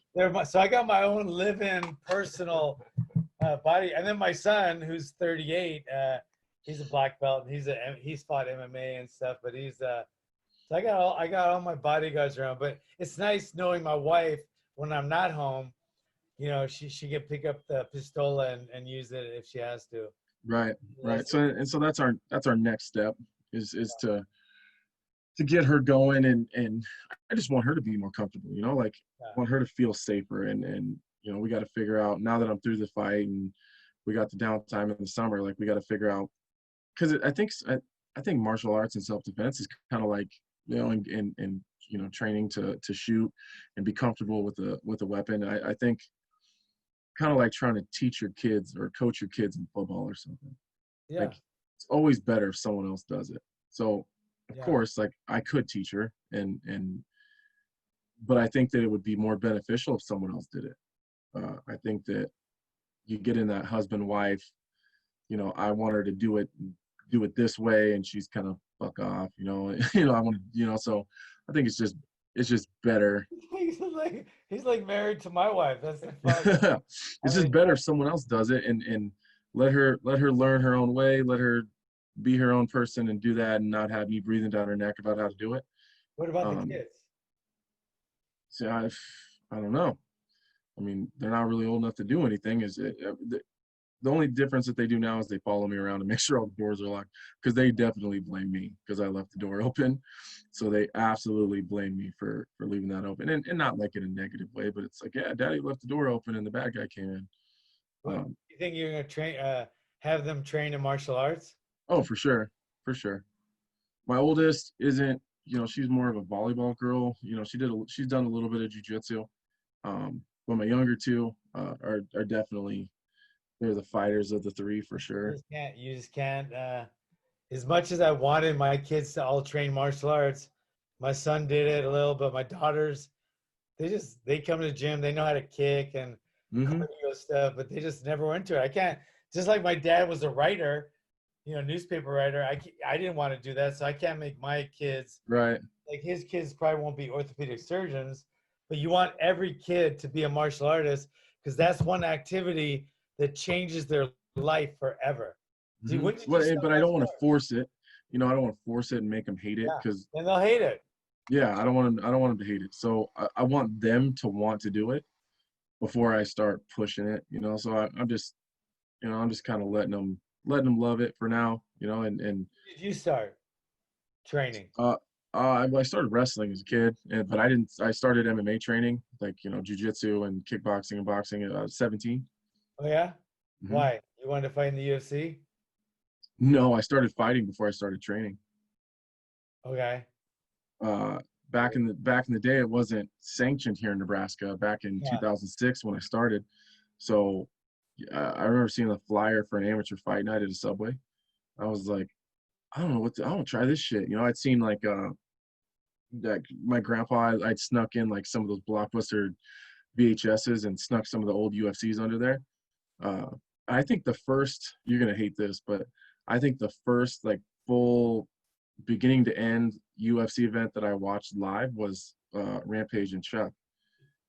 So I got my own live-in personal body, and then my son, who's 38, he's a black belt, and he's fought MMA and stuff, but so I got all my bodyguards around. But it's nice knowing my wife when I'm not home. She can pick up the pistola and use it if she has to. Right. So that's our next step is to get her going, and I just want her to be more comfortable, you know, like I want her to feel safer, and you know, we got to figure out, now that I'm through the fight and we got the downtime in the summer, like we got to figure out, because I think martial arts and self-defense is kind of like, you know, in you know, training to shoot and be comfortable with a weapon. I think kind of like trying to teach your kids or coach your kids in football or something. Yeah. Like it's always better if someone else does it. So of Yeah. course, like I could teach her, but I think that it would be more beneficial if someone else did it. I think that you get in that husband wife, you know, I want her to do it this way, and she's kind of fuck off, you know. I want to, you know. So I think it's just better. He's like married to my wife. That's the fun. It's just better if someone else does it, and let her learn her own way, let her be her own person and do that, and not have me breathing down her neck about how to do it. What about the kids? So I don't know. I mean, they're not really old enough to do anything. The only difference that they do now is they follow me around and make sure all the doors are locked, because they definitely blame me because I left the door open. So they absolutely blame me for leaving that open, and not like in a negative way, but it's like, yeah, Daddy left the door open and the bad guy came in. You think you're gonna have them train in martial arts? Oh, for sure, for sure. My oldest isn't, she's more of a volleyball girl. She's done a little bit of jujitsu. But my younger two are definitely, they're the fighters of the three for sure. You just can't. As much as I wanted my kids to all train martial arts, my son did it a little, but my daughters, they come to the gym, they know how to kick and cardio stuff, but they just never went to it. I can't. Just like my dad was a writer, newspaper writer. I didn't want to do that, so I can't make my kids Right. Like his kids probably won't be orthopedic surgeons, but you want every kid to be a martial artist because that's one activity that changes their life forever. But I don't want to force it. I don't want to force it and make them hate it, because then they'll hate it. Yeah, I don't want them to hate it. So I want them to want to do it before I start pushing it. So I'm just kind of letting them love it for now. And When did you start training? I started wrestling as a kid, but I started MMA training, like jiu-jitsu and kickboxing and boxing at 17. Oh yeah? Mm-hmm. Why? You wanted to fight in the UFC? No, I started fighting before I started training. Okay. Back in the day, it wasn't sanctioned here in Nebraska back in 2006 when I started. So I remember seeing a flyer for an amateur fight night at a Subway. I was like, I don't know I want to try this shit. I'd seen like my grandpa, I'd snuck in like some of those Blockbuster VHSs and snuck some of the old UFCs under there. I think you're going to hate this, but I think the first like full beginning to end UFC event that I watched live was Rampage and Chuck.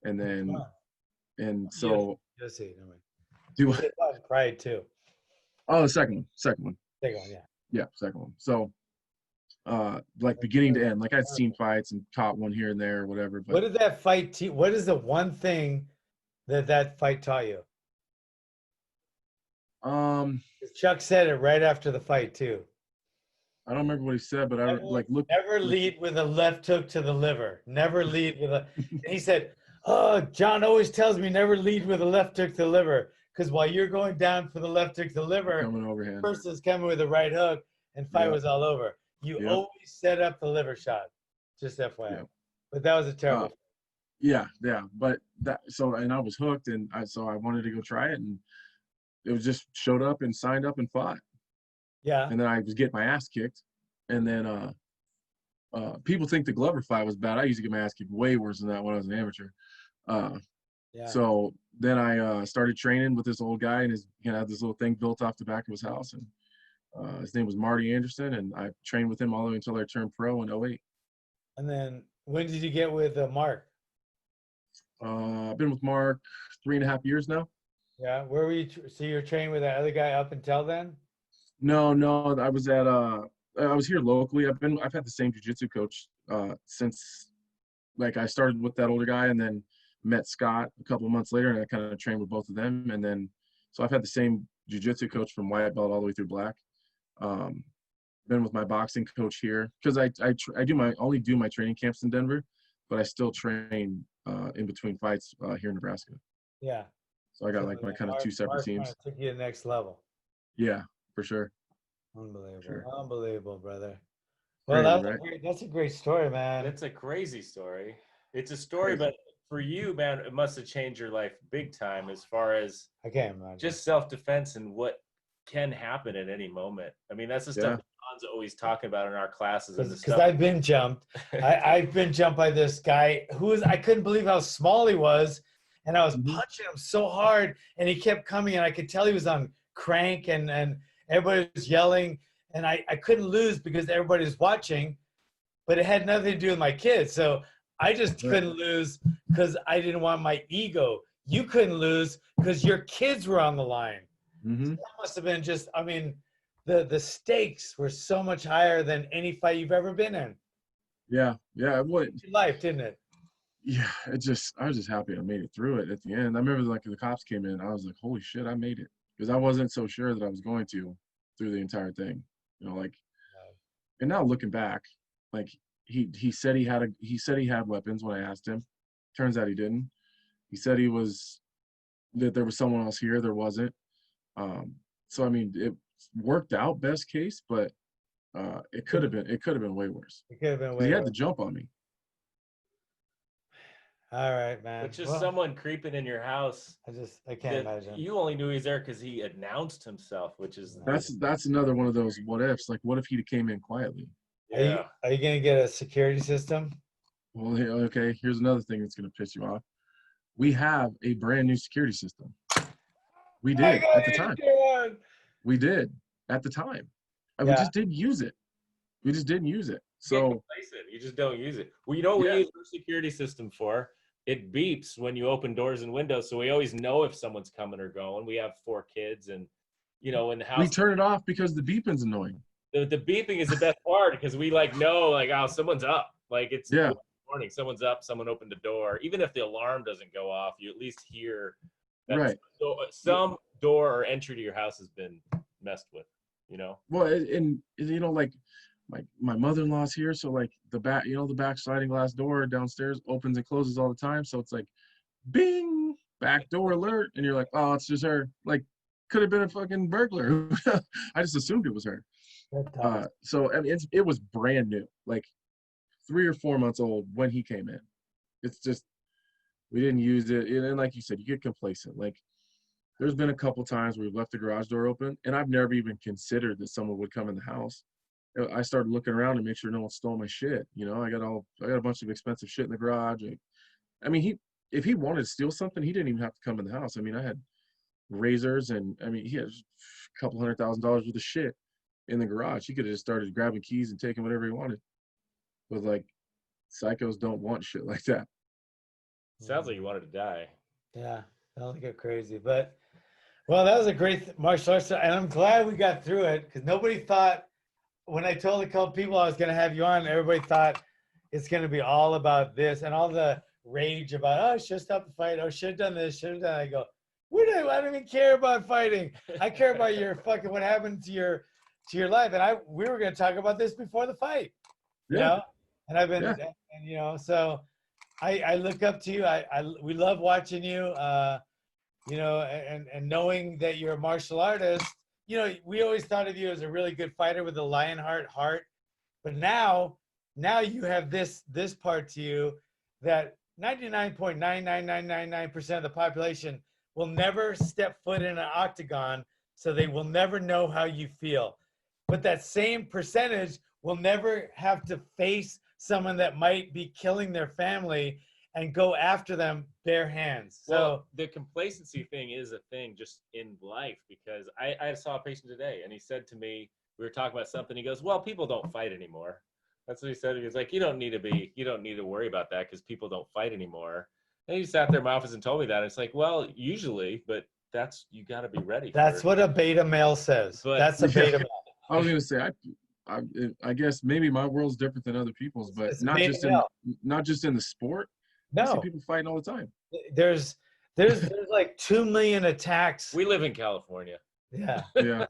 And then, so. UFC, no way. Do Pride too. Oh, the second one. Second one, yeah. Yeah, second one. So, like beginning to end, like I'd seen fights and caught one here and there or whatever. But what did that fight what is the one thing that fight taught you? Chuck said it right after the fight too. I don't remember what he said, but never lead with a left hook to the liver. Never lead with a. He said, "Oh, John always tells me never lead with a left hook to the liver, because while you're going down for the left hook to the liver, coming overhand, person's coming with a right hook, and fight was all over. You always set up the liver shot." Just FYI. But that was a terrible. Yeah, but and I was hooked, and I wanted to go try it, and it was just showed up and signed up and fought. Yeah. And then I was getting my ass kicked, and then people think the Glover fight was bad. I used to get my ass kicked way worse than that when I was an amateur. So then I started training with this old guy, and he had this little thing built off the back of his house, and his name was Marty Anderson, and I trained with him all the way until I turned pro in 2008. And then when did you get with Mark? I've been with Mark 3.5 years now. Yeah. Where were you? So you were training with that other guy up until then? No, I was I was here locally. I've had the same jiu-jitsu coach since, like, I started with that older guy and then met Scott a couple of months later, and I kind of trained with both of them. And then, so I've had the same jiu-jitsu coach from white belt all the way through black. Been with my boxing coach here because I only do my training camps in Denver, but I still train in between fights here in Nebraska. Yeah. So I got like my kind of two separate teams. Took you to the next level. Yeah, for sure. Unbelievable. Sure. Unbelievable, brother. Well, that's a great story, man. It's a crazy story. It's a story, but for you, man, it must have changed your life big time as far as I can't imagine. Just self-defense and what can happen at any moment. I mean, that's the stuff that John's always talking about in our classes. Because I've been jumped. I've been jumped by this guy I couldn't believe how small he was. And I was punching him so hard, and he kept coming, and I could tell he was on crank, and everybody was yelling, and I couldn't lose because everybody was watching, but it had nothing to do with my kids. So I just couldn't lose because I didn't want my ego. You couldn't lose because your kids were on the line. So that must have been the stakes were so much higher than any fight you've ever been in. Yeah, it would. Your life, didn't it? Yeah, I was just happy I made it through it at the end. I remember like the cops came in, I was like, holy shit, I made it. because I wasn't so sure that I was going to through the entire thing. You know, like, and now looking back, like he said he had weapons when I asked him. Turns out he didn't. He said that there was someone else here. There wasn't. So I mean, it worked out best case, but it could have been way worse. It could have been way He worse. had to jump on me. All right, man. But just someone creeping in your house. I can't imagine. You only knew he was there because he announced himself, which is That's another one of those what ifs. Like, what if he came in quietly? yeah. Are you gonna get a security system? Well, okay. Here's another thing that's gonna piss you off. We have a brand new security system. We did at the time. We did at the time. And we just didn't use it. We just didn't use it. So You just don't use it. Well, you know what we use our security system for? It beeps when you open doors and windows, so we always know if someone's coming or going. We have 4 kids, and in the house we turn it off because the beeping's annoying. The beeping is the best part because we know oh, someone's up. Like it's morning, someone's up, someone opened the door. Even if the alarm doesn't go off, you at least hear that. Right. So some door or entry to your house has been messed with. Well, and like my mother-in-law's here, so like the back sliding glass door downstairs opens and closes all the time, so it's like bing, back door alert, and you're like, oh, it's just her. Like, could have been a fucking burglar. I just assumed it was her. So I mean, it was brand new, like 3 or 4 months old when he came in. It's just we didn't use it, and like you said, you get complacent. Like, there's been a couple times where we've left the garage door open, and I've never even considered that someone would come in the house. I started looking around to make sure no one stole my shit. I got a bunch of expensive shit in the garage. I mean, if he wanted to steal something, he didn't even have to come in the house. I mean, I had razors, and I mean, he had a couple $100,000 worth of shit in the garage. He could have just started grabbing keys and taking whatever he wanted. But like, psychos don't want shit like that. Sounds like you wanted to die. Yeah, that'll get crazy. But well, that was a great martial arts, and I'm glad we got through it because nobody thought. When I told a couple people I was going to have you on, everybody thought it's going to be all about this and all the rage about, oh, should have stopped the fight. Oh, should have done this. Should have done that. I go, I don't even care about fighting. I care about your fucking what happened to your life. And we were going to talk about this before the fight. You know? And I've been, and so I look up to you. We love watching you, and knowing that you're a martial artist. We always thought of you as a really good fighter with a LionHeart heart, but now you have this part to you that 99.99999% of the population will never step foot in an octagon, so they will never know how you feel. But that same percentage will never have to face someone that might be killing their family and go after them bare hands. So the complacency thing is a thing just in life, because I saw a patient today and he said to me, we were talking about something. He goes, well, people don't fight anymore. That's what he said. He was like, you don't need to worry about that because people don't fight anymore. And he sat there in my office and told me that. And it's like, well, usually, but you got to be ready. That's what a beta male says. That's a beta male. I was going to say, I guess maybe my world's different than other people's, but not just in the sport. No, I see people fighting all the time. There's like 2 million attacks. We live in California. Yeah. Yeah.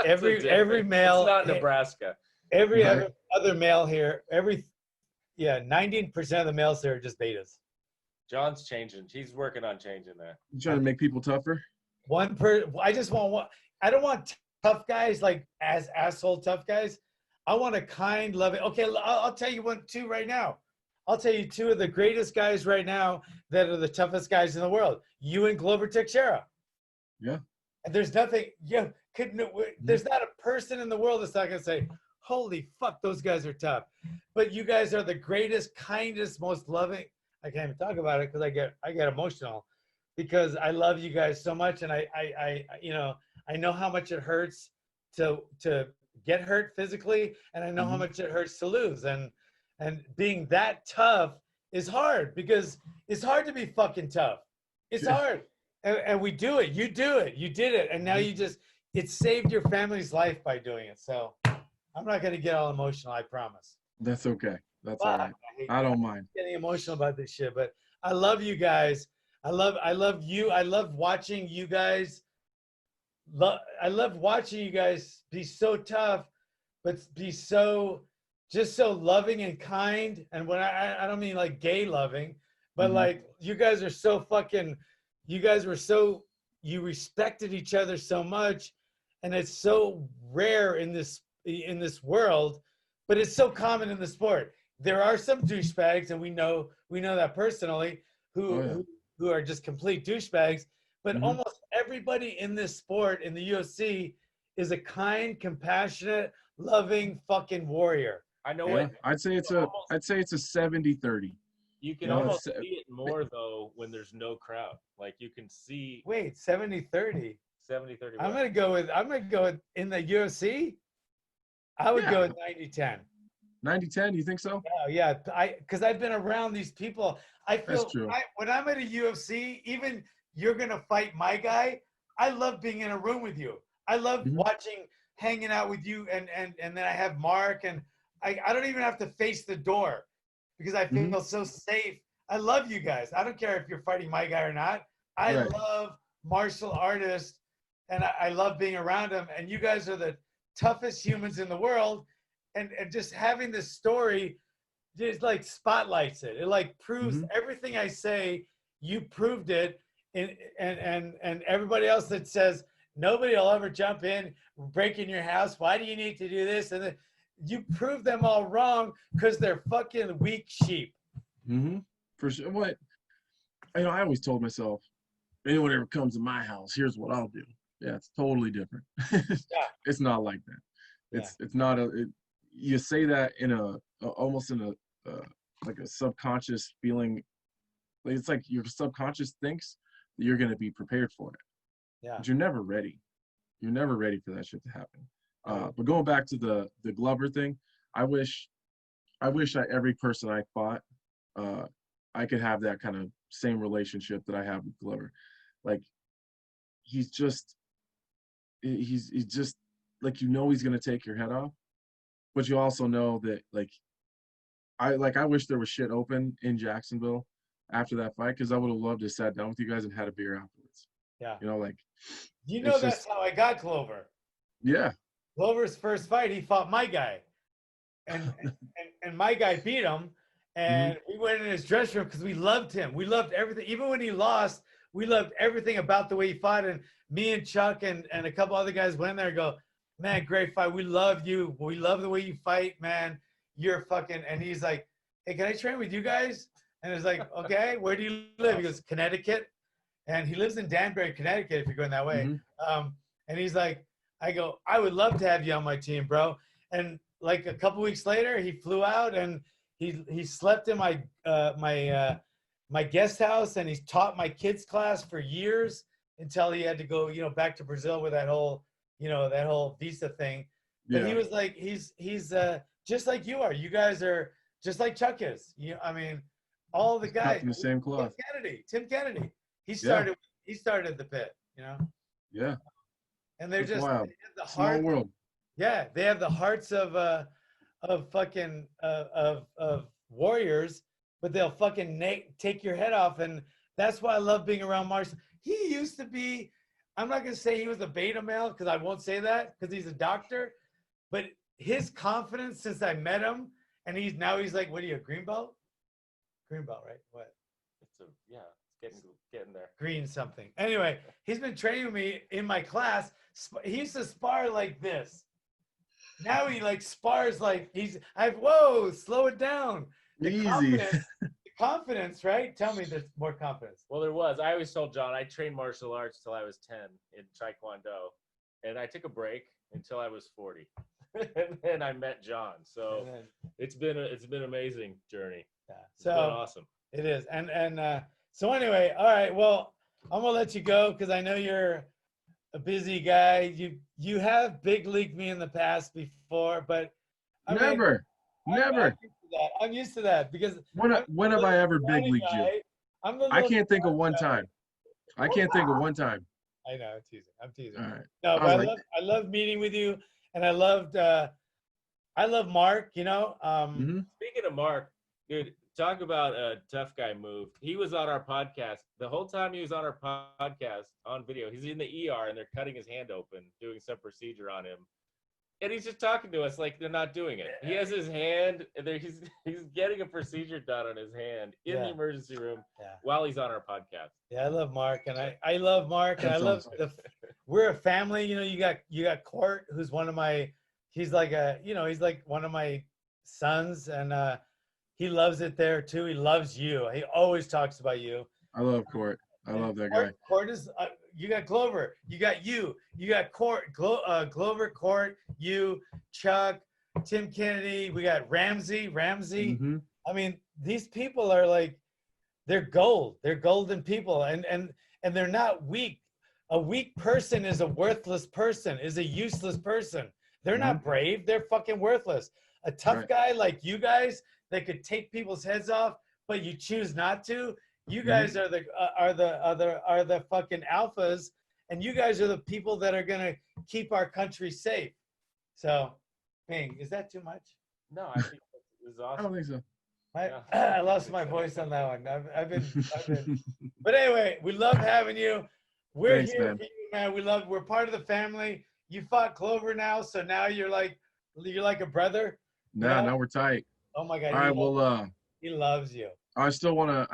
Every male. It's not Nebraska. Every other male here. 90% of the males here are just betas. John's changing. He's working on changing that. You trying to make people tougher? I just want one. I don't want tough guys like asshole tough guys. I want a kind, loving. Okay, I'll tell you two right now. I'll tell you 2 of the greatest guys right now that are the toughest guys in the world. You and Glover Teixeira. Yeah. And there's nothing, there's not a person in the world that's not going to say, holy fuck, those guys are tough. But you guys are the greatest, kindest, most loving. I can't even talk about it because I get emotional because I love you guys so much. And I know how much it hurts to get hurt physically. And I know how much it hurts to lose. And being that tough is hard because it's hard to be fucking tough. It's hard. And we do it. You do it. You did it. And now it saved your family's life by doing it. So I'm not going to get all emotional. I promise. That's okay. That's all right. I don't mind getting emotional about this shit, but I love you guys. I love you. I love watching you guys I love watching you guys be so tough, but be so loving and kind. And when I don't mean like gay loving, but like you guys are so fucking, you respected each other so much, and it's so rare in this world, but it's so common in the sport. There are some douchebags, and we know that personally, who are just complete douchebags. But almost everybody in this sport, in the UFC, is a kind, compassionate, loving fucking warrior. I know what I'd say it's a 70-30. You can almost see it more though when there's no crowd. Like you can see. Wait, 70-30. 70-30. I'm gonna go with in the UFC. I would go with 90-10. 90-10, you think so? Oh yeah, because I've been around these people. I feel That's true. When I'm at a UFC, even you're gonna fight my guy. I love being in a room with you. I love watching, hanging out with you, and then I have Mark, and I don't even have to face the door because I feel so safe. I love you guys. I don't care if you're fighting my guy or not. I love martial artists, and I love being around them. And you guys are the toughest humans in the world. And just having this story just like spotlights it. It like proves everything I say. You proved it. And everybody else that says nobody will ever jump in, break in your house. Why do you need to do this? And then you prove them all wrong because they're fucking weak sheep. For sure. What I always told myself, anyone ever comes to my house, here's what I'll do. Yeah, it's totally different. It's not like that. It's not you say that in almost in a like a subconscious feeling. It's like your subconscious thinks that you're going to be prepared for it. Yeah. But you're never ready. You're never ready for that shit to happen. But going back to the Glover thing, I wish every person I fought, I could have that kind of same relationship that I have with Glover. Like he's just like, he's going to take your head off, but you also know that I wish there was shit open in Jacksonville after that fight, because I would have loved to sat down with you guys and had a beer afterwards. Yeah. That's how I got Glover. Yeah. Glover's first fight, he fought my guy, and my guy beat him, and we went in his dressing room because we loved him. We loved everything, even when he lost. We loved everything about the way he fought. And me and Chuck and a couple other guys went in there and go, man, great fight. We love you. We love the way you fight, man. You're fucking. And he's like, hey, can I train with you guys? And it's like, okay, where do you live? He goes, Connecticut. And he lives in Danbury, Connecticut, if you're going that way. And he's like, I go, I would love to have you on my team, bro. And like a couple weeks later, he flew out and he slept in my my guest house, and he's taught my kids class for years until he had to go, back to Brazil with that whole visa thing. But he was like, he's just like you are. You guys are just like Chuck is. All the guys in the same cloth. Tim Kennedy. He started the Pit, Yeah. And they're just wild. They have the Small heart. world. Yeah, they have the hearts of fucking warriors, but they'll fucking take your head off. And that's why I love being around Marshall. He used to be, I'm not gonna say he was a beta male, because I won't say that because he's a doctor, but his confidence since I met him, and he's like, what are you, a green belt? Green belt, right? What? It's getting there. Green something. Anyway, he's been training with me in my class. He used to spar like this. Now he like spars like whoa, slow it down. Easy. The confidence, right? Tell me there's more confidence. Well, there was. I always told John I trained martial arts till I was 10 in Taekwondo, and I took a break until I was 40, and then I met John. So it's been an amazing journey. Yeah. It's been awesome. It is, and so anyway, all right. Well, I'm gonna let you go because I know you're a busy guy. You have big leagued me in the past before, but never. I'm used to that because when have I ever big leagued you? I can't think of one time. I can't think of one time. I know, I'm teasing. All right. No, but I love meeting with you, and I love Mark. Speaking of Mark, dude, talk about a tough guy move. He was on our podcast. The whole time he was on our podcast on video, he's in the ER and they're cutting his hand open, doing some procedure on him. And he's just talking to us like they're not doing it. He has his hand, and he's getting a procedure done on his hand in the emergency room while he's on our podcast. Yeah, I love Mark, and I love Mark, and I love we're a family. You know, you got Court, who's one of my, he's like one of my sons, and he loves it there too. He loves you. He always talks about you. I love Court. I love that guy. Court is, you got Glover, you got Court, Glover, Court, you, Chuck, Tim Kennedy, we got Ramsey. Mm-hmm. I mean, these people are like, they're gold. They're golden people, and they're not weak. A weak person is a worthless person, is a useless person. They're not brave. They're fucking worthless. A tough guy like you guys that could take people's heads off, but you choose not to. You guys are the fucking alphas, and you guys are the people that are gonna keep our country safe. So, Bing, is that too much? No, I think this is awesome. I don't think so. I lost my voice on that one. I've been. But anyway, we love having you. We're Thanks, here man. for you, man. We're part of the family. You fought Clover now, so now you're like a brother. Now we're tight. Oh my God. All right, well, he loves you. I still wanna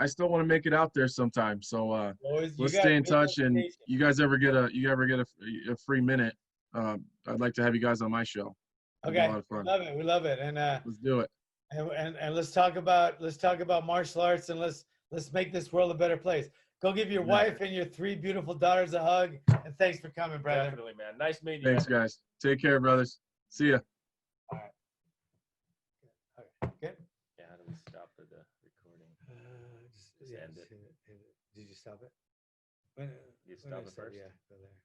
make it out there sometime. So let's stay in touch. And you guys ever get a free minute, I'd like to have you guys on my show. It'd be a lot of fun. We love it, and let's do it. And let's talk about martial arts, and let's make this world a better place. Go give your wife and your 3 beautiful daughters a hug, and thanks for coming, brother. Definitely, man. Nice meeting you. Thanks, guys. Take care, brothers. See ya. All right. Okay. Good. Yeah, how do we stop the recording? Just end it. Did you stop it? You stop it first? Yeah, go there.